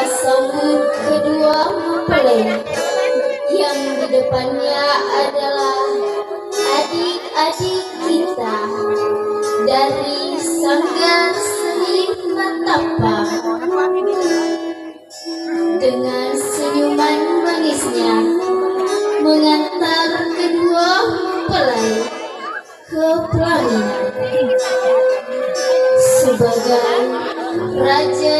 sambut kedua mempelai yang di depannya adalah adik-adik kita dari Sanggar Seni Matapang. Dengan senyuman manisnya mengantar kedua mempelai ke pelaminan sebagai raja